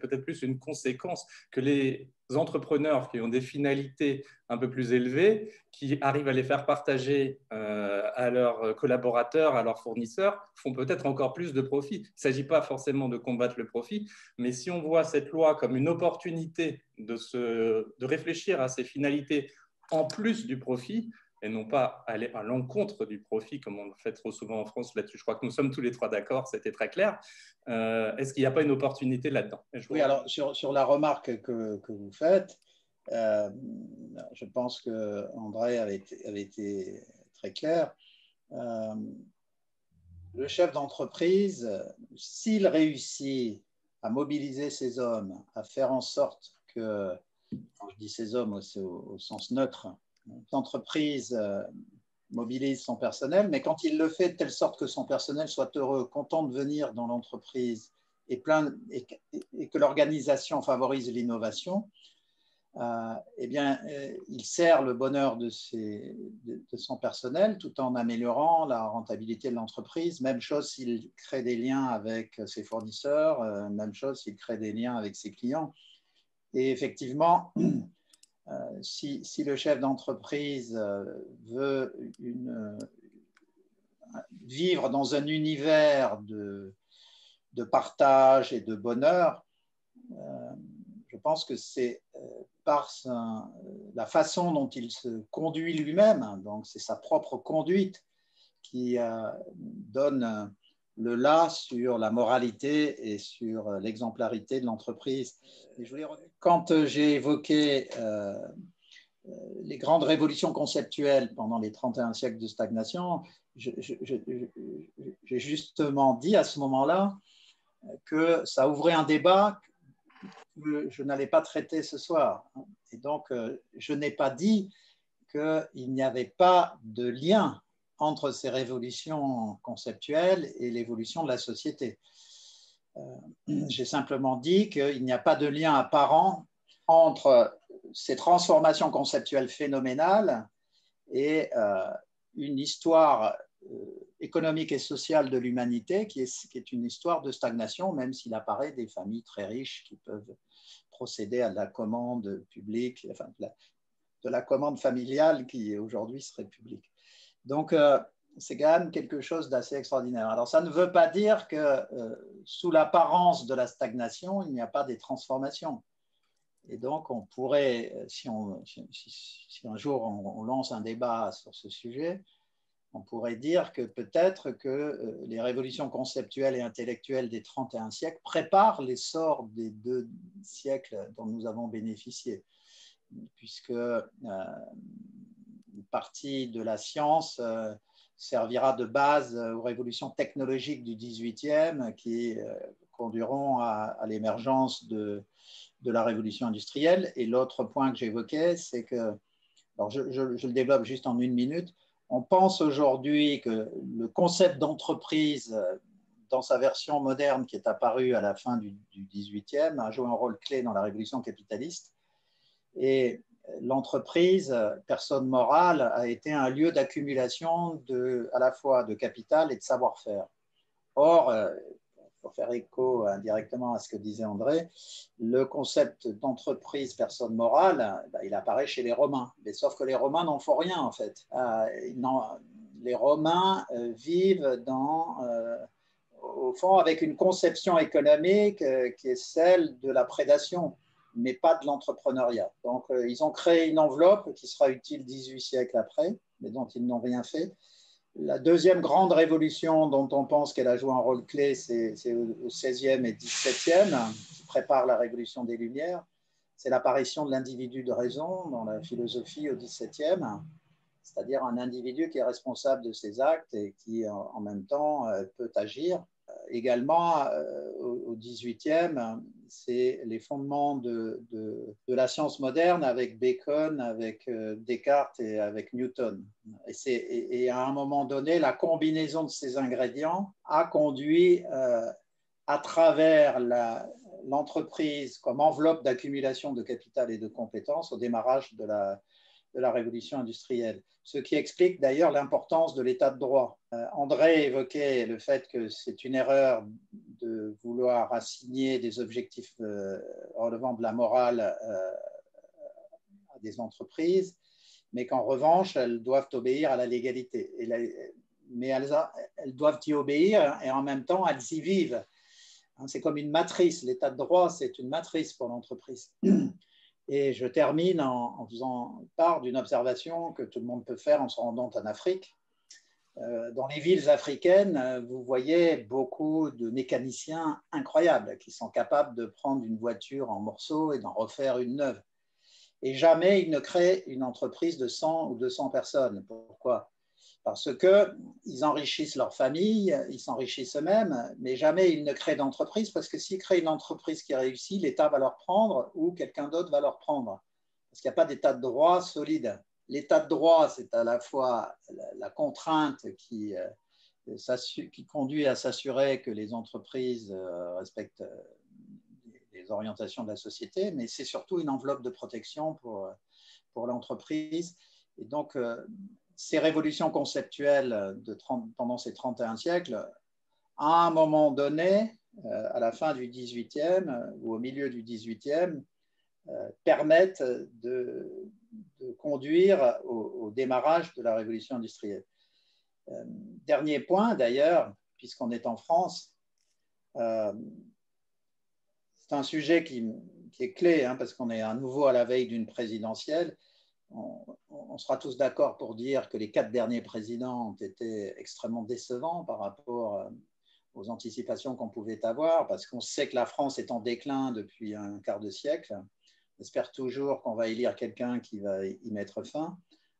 peut-être plus une conséquence que les entrepreneurs qui ont des finalités un peu plus élevées, qui arrivent à les faire partager à leurs collaborateurs, à leurs fournisseurs, font peut-être encore plus de profit. Il ne s'agit pas forcément de combattre le profit, mais si on voit cette loi comme une opportunité de réfléchir à ces finalités en plus du profit, et non pas aller à l'encontre du profit, comme on le fait trop souvent en France là-dessus. Je crois que nous sommes tous les trois d'accord, c'était très clair. Est-ce qu'il n'y a pas une opportunité là-dedans? Oui, alors sur la remarque que vous faites, je pense que André avait été très clair. Le chef d'entreprise, s'il réussit à mobiliser ses hommes, à faire en sorte que, quand je dis ces hommes, c'est au sens neutre, l'entreprise mobilise son personnel, mais quand il le fait de telle sorte que son personnel soit heureux, content de venir dans l'entreprise et que l'organisation favorise l'innovation, eh bien, il sert le bonheur de son personnel tout en améliorant la rentabilité de l'entreprise. Même chose s'il crée des liens avec ses fournisseurs, même chose s'il crée des liens avec ses clients. Et effectivement, si le chef d'entreprise veut vivre dans un univers de partage et de bonheur, je pense que c'est par la façon dont il se conduit lui-même, donc c'est sa propre conduite qui donne le là sur la moralité et sur l'exemplarité de l'entreprise. Quand j'ai évoqué les grandes révolutions conceptuelles pendant les 31 siècles de stagnation, j'ai justement dit à ce moment-là que ça ouvrait un débat que je n'allais pas traiter ce soir. Et donc, je n'ai pas dit qu'il n'y avait pas de lien entre ces révolutions conceptuelles et l'évolution de la société. J'ai simplement dit qu'il n'y a pas de lien apparent entre ces transformations conceptuelles phénoménales et une histoire économique et sociale de l'humanité qui est une histoire de stagnation, même s'il apparaît des familles très riches qui peuvent procéder à la commande publique, enfin de la commande familiale qui aujourd'hui serait publique. Donc, c'est quand même quelque chose d'assez extraordinaire. Alors, ça ne veut pas dire que sous l'apparence de la stagnation, il n'y a pas des transformations. Et donc, on pourrait, si un jour on lance un débat sur ce sujet, on pourrait dire que peut-être que les révolutions conceptuelles et intellectuelles des 31 siècles préparent l'essor des 2 siècles dont nous avons bénéficié, puisque une partie de la science servira de base aux révolutions technologiques du 18e qui conduiront à l'émergence de la révolution industrielle. Et l'autre point que j'évoquais, c'est que, alors je le développe juste en 1 minute, on pense aujourd'hui que le concept d'entreprise dans sa version moderne qui est apparue à la fin du 18e a joué un rôle clé dans la révolution capitaliste. Et l'entreprise, personne morale, a été un lieu d'accumulation à la fois de capital et de savoir-faire. Or, pour faire écho indirectement à ce que disait André, le concept d'entreprise personne morale, il apparaît chez les Romains. Mais sauf que les Romains n'en font rien, en fait. Les Romains vivent au fond avec une conception économique qui est celle de la prédation, mais pas de l'entrepreneuriat. Donc, ils ont créé une enveloppe qui sera utile 18 siècles après, mais dont ils n'ont rien fait. La deuxième grande révolution dont on pense qu'elle a joué un rôle clé, c'est au XVIe et XVIIe, qui prépare la révolution des Lumières. C'est l'apparition de l'individu de raison dans la philosophie au XVIIe, c'est-à-dire un individu qui est responsable de ses actes et qui, en même temps, peut agir. Également, au XVIIIe, c'est les fondements de la science moderne avec Bacon, avec Descartes et avec Newton. Et à un moment donné, la combinaison de ces ingrédients a conduit à travers l'entreprise comme enveloppe d'accumulation de capital et de compétences au démarrage de de la révolution industrielle. Ce qui explique d'ailleurs l'importance de l'état de droit. André évoquait le fait que c'est une erreur de vouloir assigner des objectifs relevant de la morale à des entreprises, mais qu'en revanche, elles doivent obéir à la légalité. Mais elles doivent y obéir et en même temps, elles y vivent. C'est comme une matrice. L'état de droit, c'est une matrice pour l'entreprise. Et je termine en faisant part d'une observation que tout le monde peut faire en se rendant en Afrique. Dans les villes africaines, vous voyez beaucoup de mécaniciens incroyables qui sont capables de prendre une voiture en morceaux et d'en refaire une neuve. Et jamais ils ne créent une entreprise de 100 ou 200 personnes. Pourquoi ? Parce qu'ils enrichissent leur famille, ils s'enrichissent eux-mêmes, mais jamais ils ne créent d'entreprise, parce que s'ils créent une entreprise qui réussit, l'État va leur prendre ou quelqu'un d'autre va leur prendre. Parce qu'il n'y a pas d'état de droit solide. L'état de droit, c'est à la fois la contrainte qui conduit à s'assurer que les entreprises respectent les orientations de la société, mais c'est surtout une enveloppe de protection pour l'entreprise. Et donc, ces révolutions conceptuelles pendant ces 31 siècles, à un moment donné, à la fin du 18e ou au milieu du 18e, permettent de conduire au démarrage de la révolution industrielle. Dernier point d'ailleurs, puisqu'on est en France, c'est un sujet qui est clé, parce qu'on est à nouveau à la veille d'une présidentielle. On sera tous d'accord pour dire que les 4 derniers présidents ont été extrêmement décevants par rapport aux anticipations qu'on pouvait avoir, parce qu'on sait que la France est en déclin depuis un quart de siècle. J'espère toujours qu'on va élire quelqu'un qui va y mettre fin.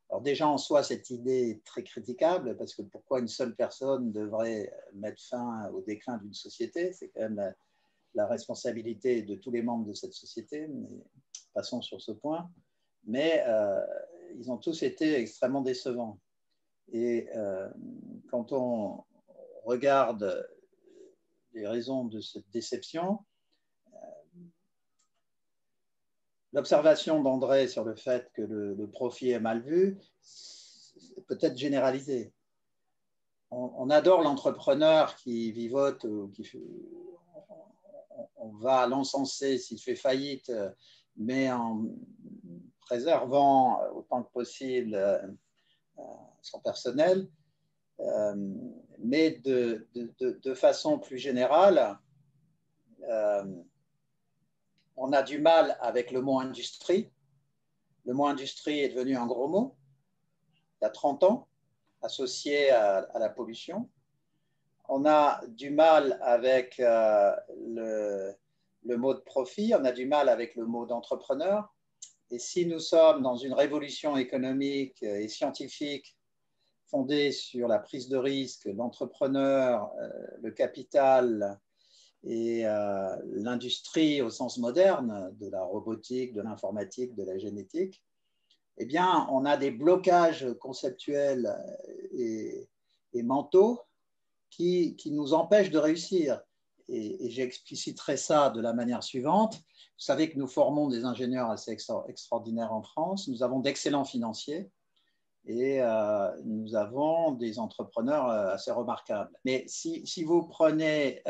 Alors déjà, en soi, cette idée est très critiquable, parce que pourquoi une seule personne devrait mettre fin au déclin d'une société? C'est quand même la responsabilité de tous les membres de cette société, mais passons sur ce point. Mais ils ont tous été extrêmement décevants. Et quand on regarde les raisons de cette déception, l'observation d'André sur le fait que le profit est mal vu, peut être généralisée. On adore l'entrepreneur qui vivote, ou on va l'encenser s'il fait faillite, mais en préservant autant que possible son personnel. Mais de façon plus générale, on a du mal avec le mot industrie. Le mot industrie est devenu un gros mot, il y a 30 ans, associé à la pollution. On a du mal avec le mot de profit, on a du mal avec le mot d'entrepreneur. Et si nous sommes dans une révolution économique et scientifique fondée sur la prise de risque, l'entrepreneur, le capital et l'industrie au sens moderne, de la robotique, de l'informatique, de la génétique, eh bien, on a des blocages conceptuels et mentaux qui nous empêchent de réussir. Et j'expliciterai ça de la manière suivante. Vous savez que nous formons des ingénieurs assez extraordinaires en France. Nous avons d'excellents financiers et nous avons des entrepreneurs assez remarquables. Mais si vous prenez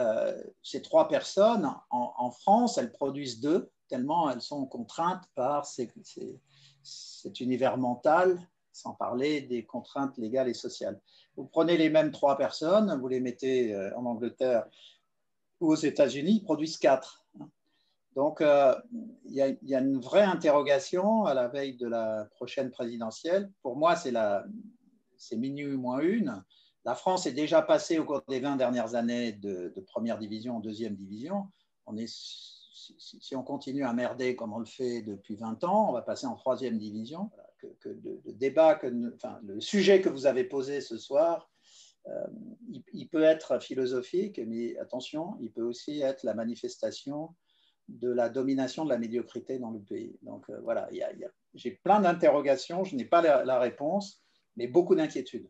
ces 3 personnes, en France, elles produisent 2, tellement elles sont contraintes par cet univers mental, sans parler des contraintes légales et sociales. Vous prenez les mêmes 3 personnes, vous les mettez en Angleterre ou aux États-Unis, ils produisent 4. Donc, il y a une vraie interrogation à la veille de la prochaine présidentielle. Pour moi, c'est minuit moins une. La France est déjà passée au cours des 20 dernières années de première division en deuxième division. Si on continue à merder comme on le fait depuis 20 ans, on va passer en troisième division. Le sujet que vous avez posé ce soir, il peut être philosophique, mais attention, il peut aussi être la manifestation de la domination de la médiocrité dans le pays. Donc voilà, j'ai plein d'interrogations, je n'ai pas la réponse, mais beaucoup d'inquiétudes.